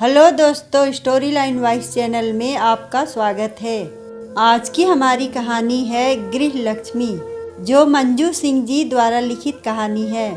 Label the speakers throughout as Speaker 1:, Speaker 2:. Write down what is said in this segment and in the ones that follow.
Speaker 1: Hello दोस्तों, story line voice channel में आपका स्वागत है। आज की हमारी कहानी है गृह लक्ष्मी, जो मंजू सिंह जी द्वारा लिखित कहानी है।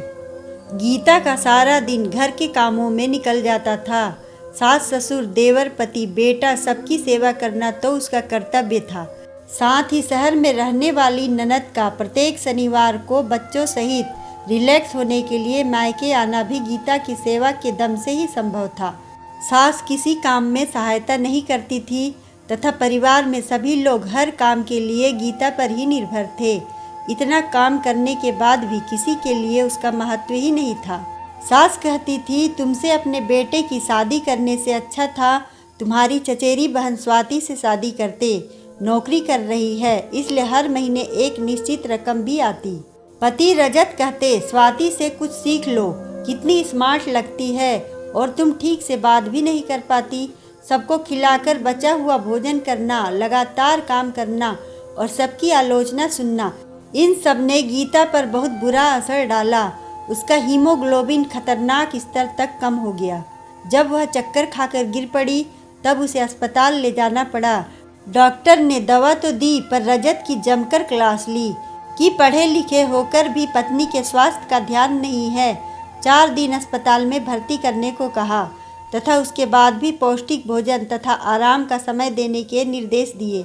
Speaker 1: गीता का सारा दिन घर के कामों में निकल जाता था। सास ससुर, देवर, पति, बेटा सबकी सेवा करना तो उसका कर्तव्य था। साथ ही शहर में रहने वाली ननद का प्रत्येक शनिवार को बच्चों सहित रिलैक्स होने के लिए मायके आना भी गीता की सेवा के दम से ही संभव था। सास किसी काम में सहायता नहीं करती थी तथा परिवार में सभी लोग हर काम के लिए गीता पर ही निर्भर थे। इतना काम करने के बाद भी किसी के लिए उसका महत्व ही नहीं था। सास कहती थी, तुमसे अपने बेटे की शादी करने से अच्छा था तुम्हारी चचेरी बहन स्वाति से शादी करते। नौकरी कर रही है, इसलिए हर महीने एक निश्चित रकम भी आती। पति रजत कहते, स्वाति से कुछ सीख लो, कितनी स्मार्ट लगती है और तुम ठीक से बात भी नहीं कर पाती। सबको खिलाकर बचा हुआ भोजन करना, लगातार काम करना और सबकी आलोचना सुनना, इन सब ने गीता पर बहुत बुरा असर डाला। उसका हीमोग्लोबिन खतरनाक स्तर तक कम हो गया। जब वह चक्कर खाकर गिर पड़ी तब उसे अस्पताल ले जाना पड़ा। डॉक्टर ने दवा तो दी, पर रजत की जमकर क्लास ली कि पढ़े लिखे होकर भी पत्नी के स्वास्थ्य का ध्यान नहीं है। 4 दिन अस्पताल में भर्ती करने को कहा तथा उसके बाद भी पौष्टिक भोजन तथा आराम का समय देने के निर्देश दिए।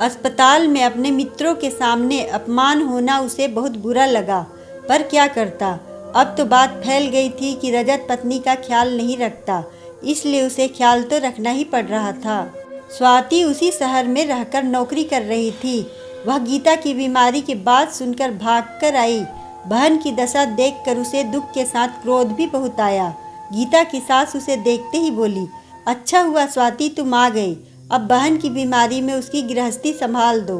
Speaker 1: अस्पताल में अपने मित्रों के सामने अपमान होना उसे बहुत बुरा लगा, पर क्या करता। अब तो बात फैल गई थी कि रजत पत्नी का ख्याल नहीं रखता, इसलिए उसे ख्याल तो रखना ही पड़ रहा था। स्वाति उसी शहर में रहकर नौकरी कर रही थी। वह गीता की बीमारी की बात सुनकर भागकर आई। बहन की दशा देखकर उसे दुख के साथ क्रोध भी बहुत आया। गीता की सास उसे देखते ही बोली, अच्छा हुआ स्वाति तुम आ गई, अब बहन की बीमारी में उसकी गृहस्थी संभाल दो।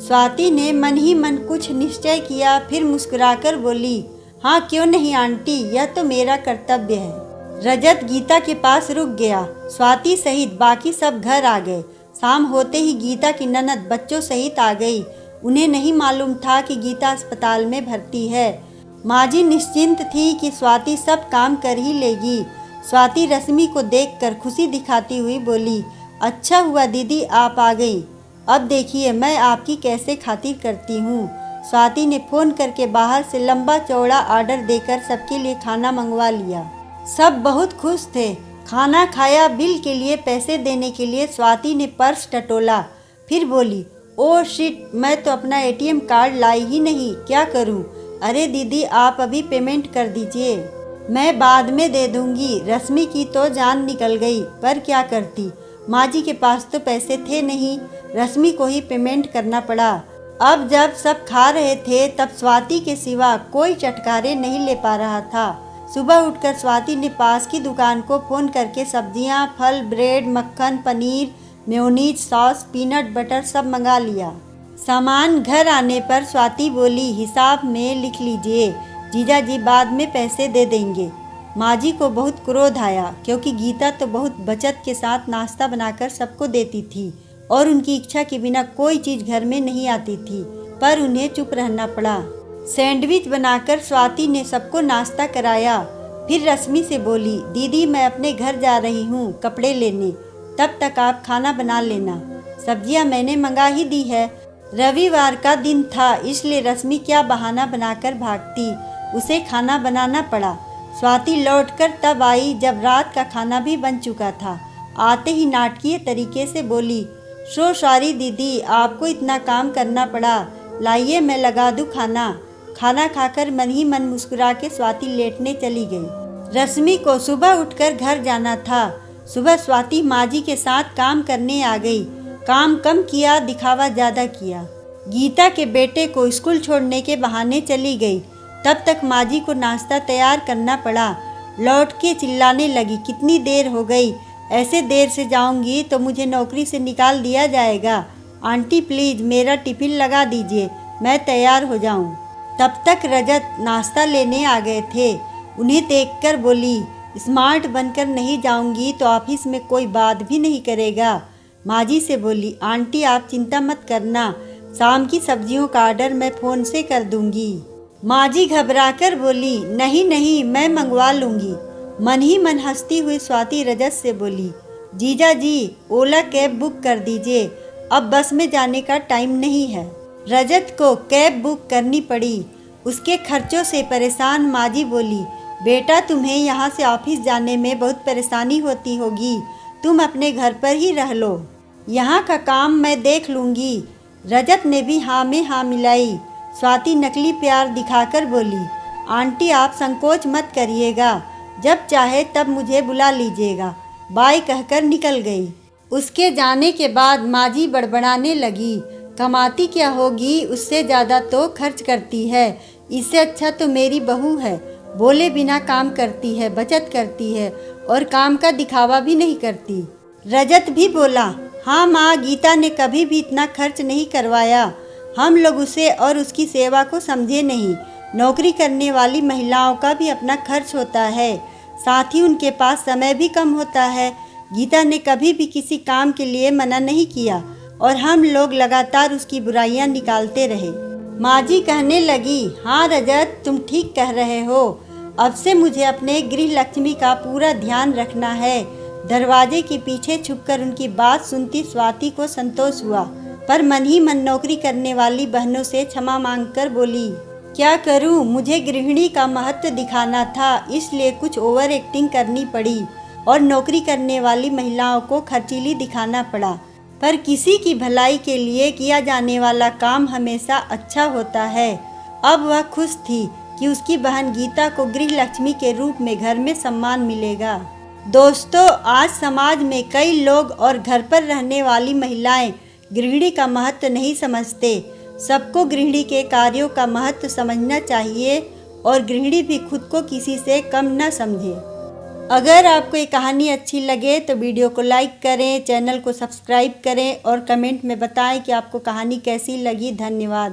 Speaker 1: स्वाति ने मन ही मन कुछ निश्चय किया, फिर मुस्कुराकर बोली, हाँ क्यों नहीं आंटी, यह तो मेरा कर्तव्य है। रजत गीता के पास रुक गया। स्वाति सहित बाकी सब घर आ गए। शाम होते ही गीता की ननद बच्चों सहित आ गई। उन्हें नहीं मालूम था कि गीता अस्पताल में भर्ती है। माँ जी निश्चिंत थी कि स्वाति सब काम कर ही लेगी। स्वाति रश्मि को देखकर खुशी दिखाती हुई बोली, अच्छा हुआ दीदी आप आ गई, अब देखिए मैं आपकी कैसे खातिर करती हूँ। स्वाति ने फ़ोन करके बाहर से लंबा चौड़ा ऑर्डर देकर सबके लिए खाना मंगवा लिया। सब बहुत खुश थे। खाना खाया, बिल के लिए पैसे देने के लिए स्वाति ने पर्स टटोला, फिर बोली, ओह शिट, मैं तो अपना एटीएम कार्ड लाई ही नहीं, क्या करूं? अरे दीदी आप अभी पेमेंट कर दीजिए, मैं बाद में दे दूंगी। रश्मि की तो जान निकल गई, पर क्या करती, माँ जी के पास तो पैसे थे नहीं। रश्मि को ही पेमेंट करना पड़ा। अब जब सब खा रहे थे तब स्वाति के सिवा कोई चटकारे नहीं ले पा रहा था। सुबह उठकर स्वाति ने पास की दुकान को फ़ोन करके सब्जियां, फल, ब्रेड, मक्खन, paneer, mayonnaise, sauce, peanut butter सब मंगा लिया। सामान घर आने पर स्वाति बोली, हिसाब में लिख लीजिए, जीजा जी बाद में पैसे दे देंगे। माँ जी को बहुत क्रोध आया, क्योंकि गीता तो बहुत बचत के साथ नाश्ता बनाकर सबको देती थी और उनकी इच्छा के बिना कोई चीज़ घर में नहीं आती थी, पर उन्हें चुप रहना पड़ा। सैंडविच बनाकर स्वाति ने सबको नाश्ता कराया। फिर रश्मि से बोली, दीदी मैं अपने घर जा रही हूँ कपड़े लेने, तब तक आप खाना बना लेना, सब्जियां मैंने मंगा ही दी है। रविवार का दिन था, इसलिए रश्मि क्या बहाना बनाकर भागती, उसे खाना बनाना पड़ा। स्वाति लौटकर तब आई जब रात का खाना भी बन चुका था। आते ही नाटकीय तरीके से बोली, सो सॉरी दीदी, आपको इतना काम करना पड़ा, लाइए मैं लगा दूँ खाना। खाना खाकर मन ही मन मुस्कुरा के स्वाति लेटने चली गई। रश्मि को सुबह उठकर घर जाना था। सुबह स्वाति माँ जी के साथ काम करने आ गई। काम कम किया, दिखावा ज़्यादा किया। गीता के बेटे को स्कूल छोड़ने के बहाने चली गई। तब तक माँ जी को नाश्ता तैयार करना पड़ा। लौट के चिल्लाने लगी, कितनी देर हो गई, ऐसे देर से जाऊंगी तो मुझे नौकरी से निकाल दिया जाएगा। आंटी प्लीज़ मेरा टिफ़िन लगा दीजिए, मैं तैयार हो जाऊं। तब तक रजत नाश्ता लेने आ गए थे। उन्हें देखकर बोली, स्मार्ट बनकर नहीं जाऊंगी तो ऑफिस में कोई बात भी नहीं करेगा। माँ जी से बोली, आंटी आप चिंता मत करना, शाम की सब्जियों का ऑर्डर मैं फ़ोन से कर दूंगी। माँ जी घबराकर बोली, नहीं नहीं मैं मंगवा लूँगी। मन ही मन हंसती हुई स्वाति रजत से बोली, जीजा जी ओला कैब बुक कर दीजिए, अब बस में जाने का टाइम नहीं है। रजत को कैब बुक करनी पड़ी। उसके खर्चों से परेशान माजी बोली, बेटा तुम्हें यहाँ से ऑफिस जाने में बहुत परेशानी होती होगी, तुम अपने घर पर ही रह लो, यहाँ का काम मैं देख लूँगी। रजत ने भी हाँ में हाँ मिलाई। स्वाति नकली प्यार दिखाकर बोली, आंटी आप संकोच मत करिएगा, जब चाहे तब मुझे बुला लीजिएगा, बाय कहकर निकल गई। उसके जाने के बाद माजी बड़बड़ाने लगी, कमाती क्या होगी, उससे ज़्यादा तो खर्च करती है, इससे अच्छा तो मेरी बहू है, बोले बिना काम करती है, बचत करती है और काम का दिखावा भी नहीं करती। रजत भी बोला, हाँ माँ, गीता ने कभी भी इतना खर्च नहीं करवाया, हम लोग उसे और उसकी सेवा को समझे नहीं। नौकरी करने वाली महिलाओं का भी अपना खर्च होता है, साथ ही उनके पास समय भी कम होता है। गीता ने कभी भी किसी काम के लिए मना नहीं किया और हम लोग लगातार उसकी बुराइयां निकालते रहे। माजी कहने लगी, हाँ रजत तुम ठीक कह रहे हो, अब से मुझे अपने गृह लक्ष्मी का पूरा ध्यान रखना है। दरवाजे के पीछे छुपकर उनकी बात सुनती स्वाति को संतोष हुआ, पर मन ही मन नौकरी करने वाली बहनों से क्षमा मांगकर बोली, क्या करूं, मुझे गृहिणी का महत्व दिखाना था, इसलिए कुछ ओवर एक्टिंग करनी पड़ी और नौकरी करने वाली महिलाओं को खर्चीली दिखाना पड़ा। पर किसी की भलाई के लिए किया जाने वाला काम हमेशा अच्छा होता है। अब वह खुश थी कि उसकी बहन गीता को गृह लक्ष्मी के रूप में घर में सम्मान मिलेगा। दोस्तों, आज समाज में कई लोग और घर पर रहने वाली महिलाएं गृहिणी का महत्व नहीं समझते। सबको गृहिणी के कार्यों का महत्व समझना चाहिए और गृहिणी भी खुद को किसी से कम न समझे। अगर आपको ये कहानी अच्छी लगे तो वीडियो को लाइक करें, चैनल को सब्सक्राइब करें और कमेंट में बताएं कि आपको कहानी कैसी लगी। धन्यवाद।